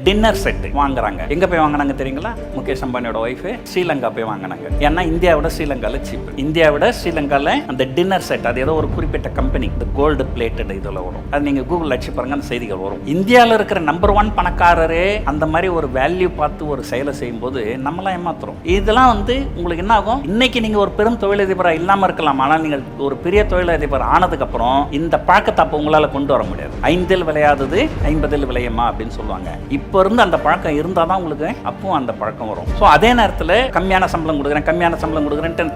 Dinner set வாங்குறாங்க. எங்க போய் வாங்கினாங்க தெரியுங்களா? முகேஷ் அம்பானியோட ஒய்ஃப் ஸ்ரீலங்கா போய் வாங்கினாங்க. ஏன்னா இந்தியாவோட ஸ்ரீலங்கால சீப். இந்தியாவோட ஸ்ரீலங்கால அந்த டின்னர் செட் அது ஏதோ ஒரு குறிப்பிட்ட கம்பெனி இந்த கோல்டு பிளேட்டட் இதுல வரும். அது நீங்க கூகுள் அடிச்சு பாருங்க, அந்த செய்திகள் வரும். இந்தியாவில் இருக்கிற நம்பர் 1 பணக்காரரே அந்த மாதிரி ஒரு வேல்யூ பார்த்து ஒரு செயலை செய்யும் போது நம்மளாம் ஏமாத்துறோம். இதெல்லாம் உங்களுக்கு என்ன ஆகும்? இன்னைக்கு நீங்க ஒரு பெரும் தொழிலதிபராக இல்லாம இருக்கலாம், ஆனால் நீங்கள் ஒரு பெரிய தொழிலதிபர் ஆனதுக்கு அப்புறம் இந்த பழக்கத்தை அப்போ உங்களால கொண்டு வர முடியாது. 5 விளையாதது 50 விளையுமா அப்படின்னு சொல்லுவாங்க. இப்போ இருந்து அந்த பழக்கம் இருந்தால் தான் உங்களுக்கு அப்பவும் அந்த பழக்கம் வரும். ஸோ அதே நேரத்தில் கம்மியான சம்பளம் கொடுக்குறேன்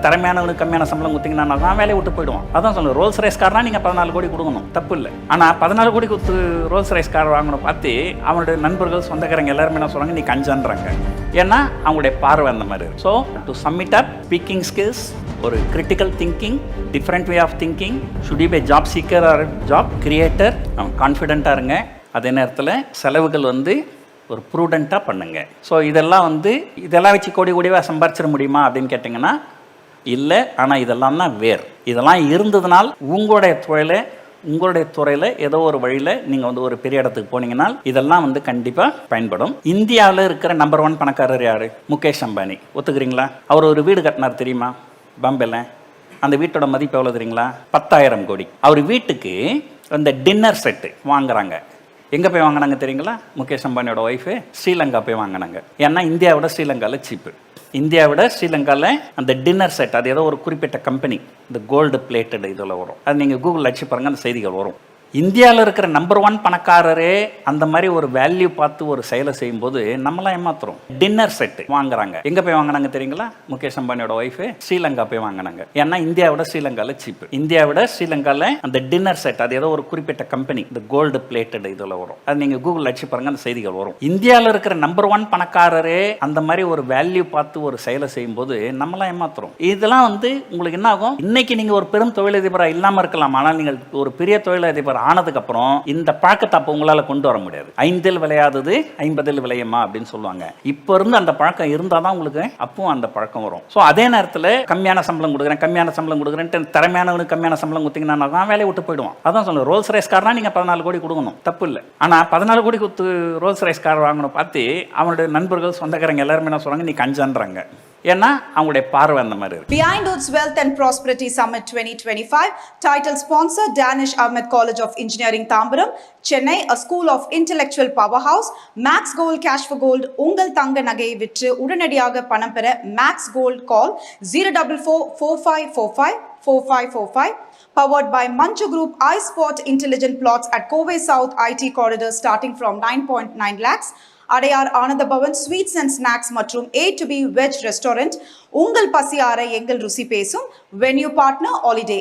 திறமையானவனுக்கு கம்மியான சம்பளம் கொடுத்தீங்கன்னா நான் வேலையை விட்டு போயிடுவான். அதான் சொல்லுவேன், ரோல்ஸ் ரைஸ் கார்னா நீங்கள் 14 கோடி கொடுக்கணும், தப்பு இல்லை. ஆனால் 14 கோடி கொடுத்து ரோல்ஸ் ரைஸ் கார் வாங்கணும் பார்த்து அவனுடைய நண்பர்கள் சொந்தக்காரங்க எல்லாருமே என்ன சொல்கிறாங்க, நீ கஞ்சான்றாங்க. ஏன்னா அவங்களுடைய பார்வை அந்த மாதிரி. So to sum it up, speaking skills, ஒரு critical thinking, different way of thinking, should you be job seeker or job creator, கான்ஃபிடென்ட்டாக இருங்க. அதே நேரத்தில் செலவுகள் ஒரு ப்ரூடெண்ட்டாக பண்ணுங்க. ஸோ இதெல்லாம் வச்சு கோடியாக சம்பாரிச்சிட முடியுமா அப்படின்னு கேட்டிங்கன்னா இல்லை. ஆனால் இதெல்லாம் தான் இதெல்லாம் இருந்ததுனால் உங்களுடைய துறையில் ஏதோ ஒரு வழியில் நீங்கள் ஒரு பெரிய இடத்துக்கு போனீங்கன்னா இதெல்லாம் கண்டிப்பாக பயன்படும். இந்தியாவில் இருக்கிற நம்பர் 1 பணக்காரர் யார்? முகேஷ் அம்பானி. ஒத்துக்கிறீங்களா? அவர் ஒரு வீடு கட்டினார் தெரியுமா பாம்பேல? அந்த வீட்டோட மதிப்பு எவ்வளோ தெரியுங்களா? 10,000 கோடி. அவர் வீட்டுக்கு அந்த டின்னர் செட்டு வாங்குறாங்க. எங்கே போய் வாங்கினாங்க தெரியுங்களா? முகேஷ் அம்பானியோட ஒய்ஃபு ஸ்ரீலங்கா போய் வாங்கினாங்க. ஏன்னா இந்தியாவோட ஸ்ரீலங்காவில் சீப்பு. இந்தியாவோட ஸ்ரீலங்காவில் அந்த டின்னர் செட் அது ஏதோ ஒரு குறிப்பிட்ட கம்பெனி இந்த கோல்டு பிளேட்டட் இதில் வரும். அது நீங்கள் கூகுள் அடிச்சு பாருங்கள், அந்த செய்திகள் வரும். இந்தியாவில் இருக்கிற நம்பர் 1 பணக்காரரே அந்த மாதிரி ஒரு வேல்யூ பார்த்து ஒரு செயலை செய்யும் போது நம்மளாம் ஏமாத்துறோம். டின்னர் செட் வாங்குறாங்க. எங்கே போய் வாங்கினாங்க தெரியுங்களா? முகேஷ் அம்பானியோட ஒய்ஃபு ஸ்ரீலங்கா போய் வாங்கினாங்க. ஏன்னா இந்தியாவோட ஸ்ரீலங்காவில் சீப்பு. இந்தியாவோட ஸ்ரீலங்காவில் அந்த டின்னர் செட் அது ஏதோ ஒரு குறிப்பிட்ட கம்பெனி இந்த கோல்டு பிளேட்டட் இதில் வரும். அது நீங்கள் கூகுள் அடிச்சு பாருங்க, அந்த செய்திகள் வரும். இந்தியாவில் இருக்கிற நம்பர் 1 பணக்காரரே அந்த மாதிரி ஒரு வேல்யூ பார்த்து ஒரு செயலை செய்யும் போது நம்மளாம் ஏமாத்துறோம். இதெல்லாம் உங்களுக்கு என்ன ஆகும்? இன்னைக்கு நீங்கள் ஒரு பெரும் தொழிலதிபராக இல்லாமல் இருக்கலாம், ஆனால் நீங்கள் ஒரு பெரிய தொழிலதிபர் ஆனதுக்கு அப்புறம் இந்த பழக்கத்தை அப்போ உங்களால கொண்டு வர முடியாது. 5 விளையாதது 50 விளையுமா அப்படின்னு சொல்லுவாங்க. இப்போ இருந்து அந்த பழக்கம் இருந்தால் தான் உங்களுக்கு அப்பவும் அந்த பழக்கம் வரும். ஸோ அதே நேரத்தில் கம்மியான சம்பளம் கொடுக்குறேன் திறமையானவனுக்கு கம்மியான சம்பளம் கொடுத்தீங்கன்னா நான் வேலையை விட்டு போயிடுவான். அதான் சொல்லுவேன், ரோல்ஸ் ரைஸ் கார்னா நீங்கள் 14 கோடி கொடுக்கணும், தப்பு இல்லை. ஆனால் 14 கோடி கொடுத்து ரோல்ஸ் ரைஸ் கார் வாங்கணும் பார்த்து அவனுடைய நண்பர்கள் சொந்தக்காரங்க எல்லாருமே என்ன சொல்றாங்க, நீ கஞ்சான்றாங்க. ஏன்னா அவங்களுடைய பார்வை அந்த மாதிரி இருக்கு. Behind Woods Wealth and Prosperity Summit 2025, title sponsor Danish Ahmed College of Engineering Tambaram, Chennai, a school of intellectual powerhouse. Max Gold Cash for Gold. உங்கள் தங்க நகையை விற்று உடனடியாக பணம் பெற Max Gold call 04445454545. Powered by Manchu Group, iSpot Intelligent Plots at Kovai South IT Corridor starting from 9.9 lakhs. Adyar Ananda Pawan sweets and snacks மற்றும் A to B veg restaurant. உங்கள் பசி ஆற எங்கள் ருசி பேசும். Venue partner holiday.